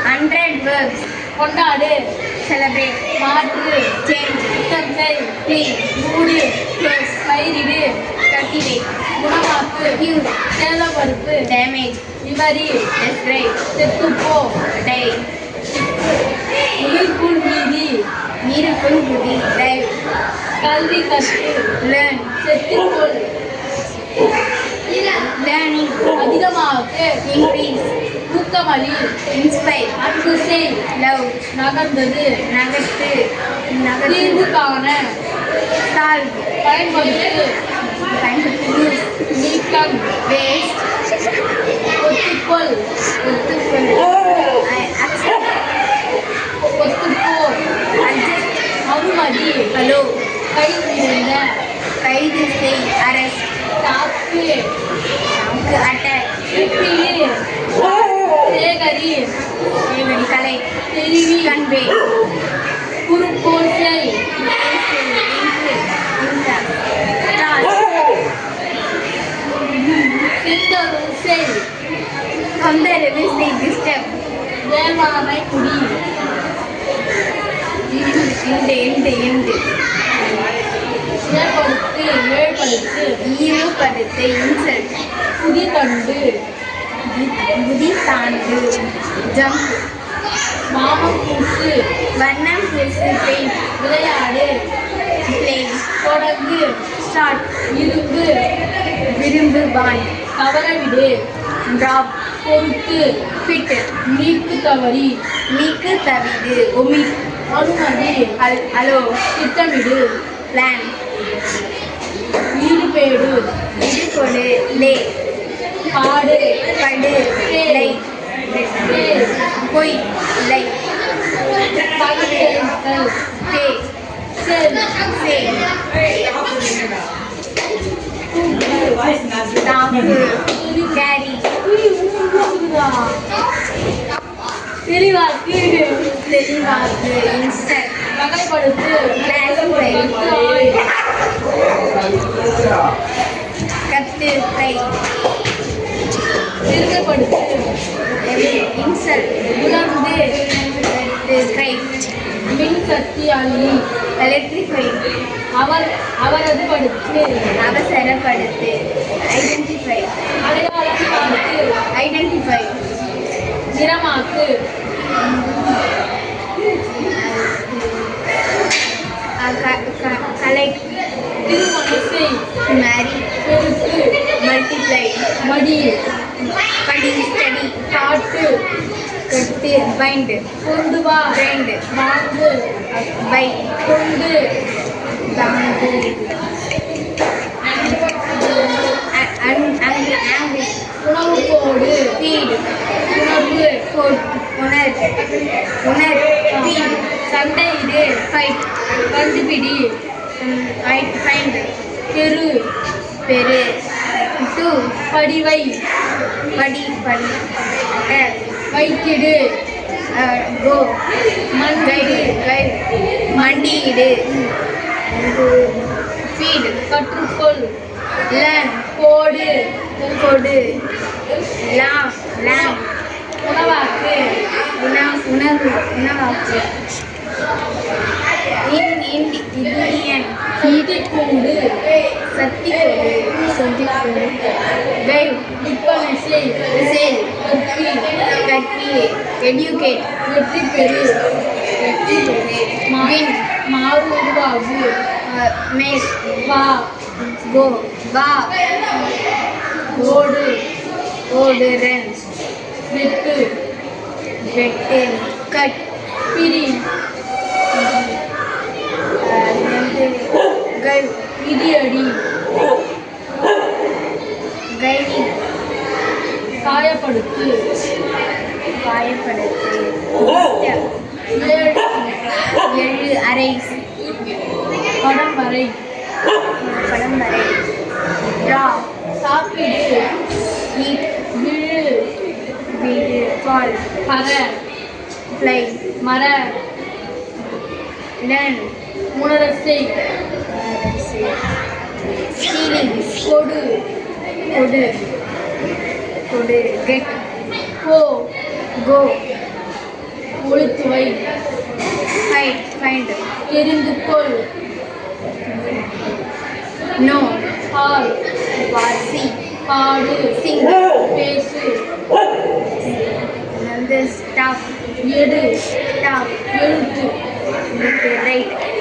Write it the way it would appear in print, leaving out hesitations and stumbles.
100 verbs. கொண்டாடு, Celebrate. மாற்று, Change. சுத்தம் செய், Clean. மூடு, Close. பயிரிடு, Cultivate. குணமாக்கு, Cure. சேதப்படுத்து, Damage. விவரி, Describe. செத்துப்போ, Die. உயிர்ப்புள் மீதி, Miracle. Beauty. Dive. கல்வி கற்று, Learn. செத்துக்கொள், Learning. அதிகமாக்கு, Increase. ஊக்கமளி, Inspire. அன்பு செய், Love. நகர்ந்தது, நகர்த்து. தீர்வு காண, Solve. பயன்படுத்து, Use. நீக்கம், Waste. ஒத்துக்கொள், ஒத்துக்கொள். Accept. ஒத்துப்போ, Adjust. அவமதி, Allow. கைவிடுங்க, கைது செய். Arrest. தாக்கு, Attack. வெற்றியே, சேகரி, Even. Collect. தெரிவி, Convey. குறுக்கோள் செய், சிந்தரும் செய், Comparable say disturb. வேளாண்மை குடி, End. ஏற்படுத்து, ஏற்படுத்து, ஈவுபடுத்து. Insult. புதி கண்டு, புதி தாண்டு. Jump. மாமம் பூசு, வண்ணம் பூசு. Paint. விளையாடு, Play. தொடங்கு, Start. இரும்பு, விரும்பு. Bond. தவறவிடு, Drop. பொறுத்து, Fit. நீக்கு தவறி, நீக்கு தவிடு. Omit. அனுமதி, Allow. திட்டமிடு, Plan. ஈடுபேடு, ஈடுகொடு. Lay. பாடு, படு. லை. பொய். லை. பகத்தெழுத்தல், Pay. செல், Say. தூக்கு, தாக்கு. Carry. தெளிவாக்கு, தெளிவாக்கு. Instruct. வகைப்படுத்து, Classify. கத்து. கை. திருகப்படுத்து, Insult. உணர்ந்து, Cry. மின் சக்தி அள்ளி, Electrify. அவரது படுத்து, அவசரப்படுத்து. Identify. அடையாளம் காட்டு, Identify. நிறமாக்கு, Collect. திருமணம் செய், Marry. பெருத்து, Multiply. மடி, Padi. Study. காட்டு, கட்டு. Bind. கொண்டு வா, Bind. வாங்கு, Buy. கொண்டு, தாங்கு. Angry. உணவு போடு, Feed. உணர்வு, Food. உணர். Feed. சண்டையிடு, Fight. கண்டுபிடி, Find. தெரு, பெரு. To. படிவை, படி. வைத்திடு, Go. மண்டிடு, மண்டியிடு. Feed. கற்றுக்கொள், Learn. போடு, கொடு. Laugh. Lamp. உணவாக்கு, உணவாக்கு. Indian. சக்தி கூடு, சக்தி கொடு. Drive. விற்பனை செய், Sell. கற்பி, கட்டி. Educate. வெற்றி பெறு, வெற்றி பெறு. Win. மாறு உருவாகு, Make. வா, Go. வா. ஓடு, ஓடு. Run. வெட்டு, வெட்டு. Cut. பிரி, இடியடி, கைடி. காயப்படுத்து, காயப்படுத்து. எழு. அரை. படம் வரை, படம் வரை. Draw. சாப்பிடு, Eat. விழு, வீடு. Fall. பற, Fly. மர, Learn. உணரசை, Stealing. கொடு, கொடு. Get. போ, Go. ஒளித்து வை. Find. Find. தெரிந்து கொள். Know. பார். See. பாடு. Sing. பேசு. And this stuff. எடு. Stuff. எழுத்து. Okay, right.